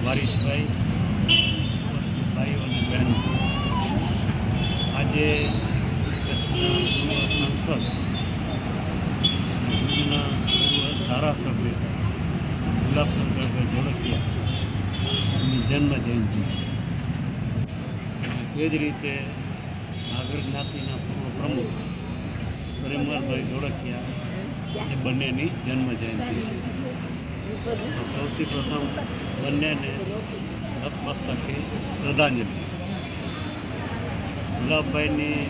વારીસભાઈ, ભાઈઓ અને બહેનો, આજે કચ્છના સાંસદ ભુજના ધારાસભ્ય ગુલાબશંકરભાઈ ધોળકિયાની જન્મ જયંતિ છે. એ જ રીતે નાગર જ્ઞાતિના પૂર્વ પ્રમુખ પરિમલભાઈ ધોળકિયા એ બંનેની જન્મ જયંતિ છે. સૌથી પ્રથમ બંનેને નતમસ્તકે શ્રદ્ધાંજલિ. ગુલાબભાઈની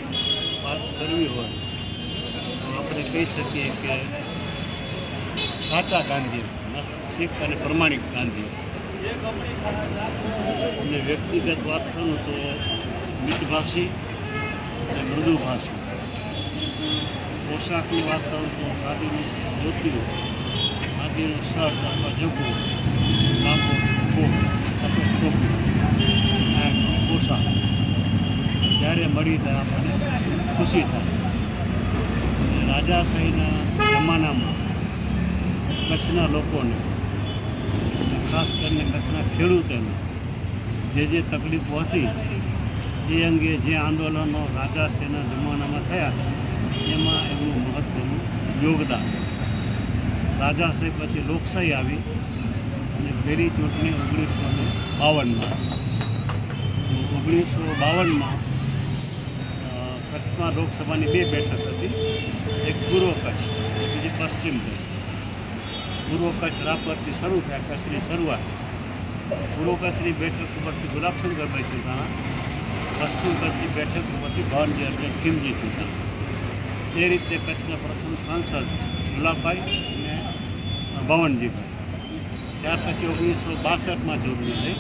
વાત કરવી હોય તો આપણે કહી શકીએ કે સાચા ગાંધી, શીખ અને પ્રમાણિક ગાંધી. અને વ્યક્તિગત વાત કરું તો મિતભાષી અને મૃદુભાષી. પોશાકની વાત કરું તો ખાદીનું ધોતિયું, ખાદીનું શર્ટ અથવા જબ્બો, લાંબો કોટ અથવા ટોપી, આ પોશાક જ્યારે મળી ત્યારે આપણને ખુશી થાય. અને રાજાશાહીના જમાનામાં કચ્છના લોકોને, ખાસ કરીને કચ્છના ખેડૂતોને જે તકલીફો હતી એ અંગે જે આંદોલનો રાજાશાહીના જમાનામાં થયા એમાં એનું મહત્ત્વનું યોગદાન. રાજાશાહી પછી લોકશાહી આવી અને પહેલી ચૂંટણી 1952માં. 1952માં કચ્છમાં લોકસભાની 2 બેઠક હતી. એક પૂર્વ કચ્છ, બીજી પશ્ચિમ કચ્છ. પૂર્વ કચ્છ રાપરથી શરૂ થયા કચ્છની શરૂઆત. પૂર્વ કચ્છની બેઠક ઉપરથી ગુલાબશંકરભાઈ ચૂંટાણા, પશ્ચિમ કચ્છની બેઠક ઉપરથી ભવનજી અર્જન ખીમજી ચૂંટાણા. એ રીતે કચ્છના પ્રથમ સાંસદ ગુલાબભાઈ અને ભવનજીભાઈ. ત્યાર પછી 1962માં ચૂંટણી થઈ.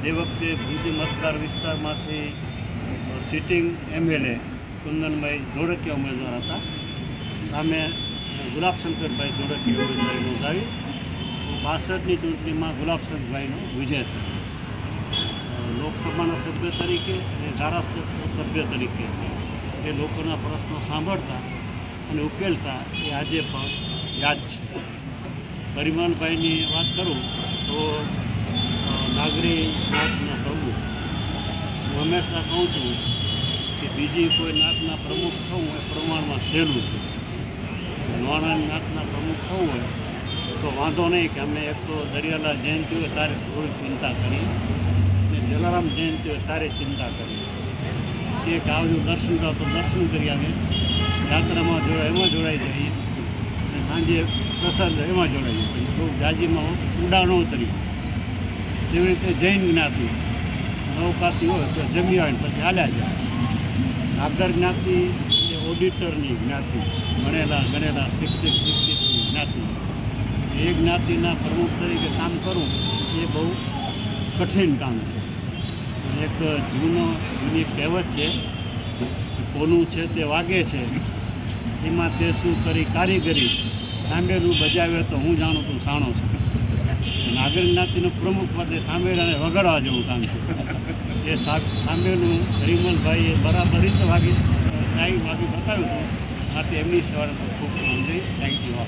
તે વખતે ભુજ મતદાર વિસ્તારમાંથી સિટિંગ MLA કુંદનભાઈ ધોળકિયા ઉમેદવાર હતા. સામે ગુલાબશંકરભાઈ ધોળકિયા ઉમેદવારી નોંધાવી. 62ની ચૂંટણીમાં ગુલાબશંકરભાઈનો વિજય થયો. લોકસભાના સભ્ય તરીકે અને ધારાસભ્ય તરીકે એ લોકોના પ્રશ્નો સાંભળતા અને ઉકેલતા એ આજે પણ યાદ છે. પરિમલભાઈની વાત કરું તો નાગરી નાતના પ્રમુખ. હું હંમેશા કહું છું કે બીજી કોઈ નાતના પ્રમુખ થવું એ પ્રમાણમાં સહેલું છે. નોણાની નાતના પ્રમુખ થવું હોય તો વાંધો નહીં કે અમે એક તો દરિયાલાલ જયંતિ હોય તારે થોડી ચિંતા કરીએ અને જલારામ જયંતિ હોય તારે ચિંતા કરીએ. એક આવ્યું દર્શન કરો તો દર્શન કરી આવીએ, યાત્રામાં એમાં જોડાઈ જઈએ અને સાંજે પ્રસાદ એમાં જોડાઈએ. પછી બહુ જાજીમાં ઊંડા ન ઉતરીએ. એવી રીતે જૈન જ્ઞાતિ નવકાશી હોય તો જમી આવે પછી હાલ્યા જાય. નાગર જ્ઞાતિ એ ઓડિટરની જ્ઞાતિ, ગણેલા શિક્ષિત જ્ઞાતિ. એ જ્ઞાતિના પ્રમુખ તરીકે કામ કરવું એ બહુ કઠિન કામ છે. એક જૂની કહેવત છે, કોનું છે તે વાગે છે, એમાં તે શું કરી કારીગરી, સાંભેલું બજાવે તો હું જાણું તું સાણો છું. નાગર જ્ઞાતિનું પ્રમુખ પદે સાંભેલાને વગાડવા જેવું કામ છે. એ સાંભેલું પરિમલભાઈએ બરાબર રીતે વાગી બતાવ્યું હતું. આથી એમની સેવાને ખૂબ સમજાઈ. Thank you.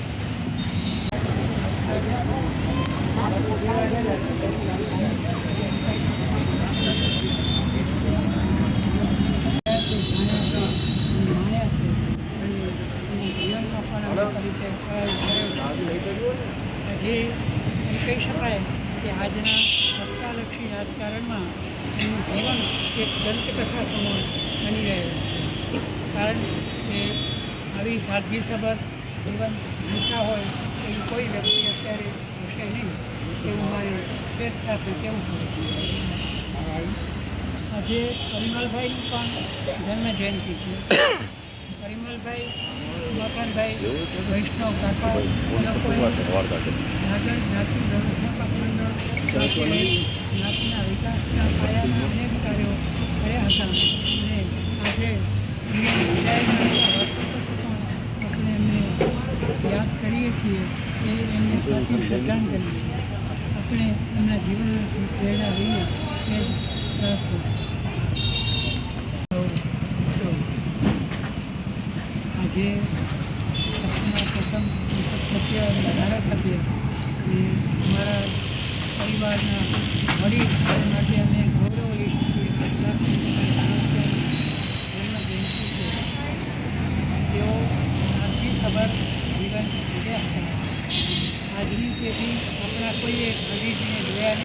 આજે એમ કહી શકાય કે આજના સત્તાલક્ષી રાજકારણમાં એનું જીવન એક દંતકથા સમૂહ બની રહ્યું છે. કારણ કે આવી સાદગીસભર જીવન જીવતા હોય એવી કોઈ વ્યક્તિ અત્યારે હશે નહીં એવું મારે પેટ સાથે કહેવું પડે છે. આજે પરિમલભાઈની પણ જન્મ જયંતિ છે. પરિમલભાઈ, મકાનભાઈ, વૈષ્ણવ કાકા લોકોએ નાગર જ્ઞાતિ વ્યવસ્થાપક મંડળ જ્ઞાતિના વિકાસના પાયાના અનેક કાર્યો કર્યા હતા. અને આજે આપણે એમને યાદ કરીએ છીએ એ એમને સાચી શ્રદ્ધાંજલિ છે. આપણે એમના જીવનમાંથી પ્રેરણા લઈએ એ જ પ્રાર્થના. આજે કચ્છના પ્રથમ સભ્ય અને ધારાસભ્ય અને અમારા પરિવારના વડીલ અને માટે અમે ગૌરવ લઈશું કે 10 લાખ જન્મજયંતિ છે તેઓ આજની ખબર જીવન જીવ્યા હતા. આજની પેઢી આપણા કોઈએ ગાંધીજીને જોયા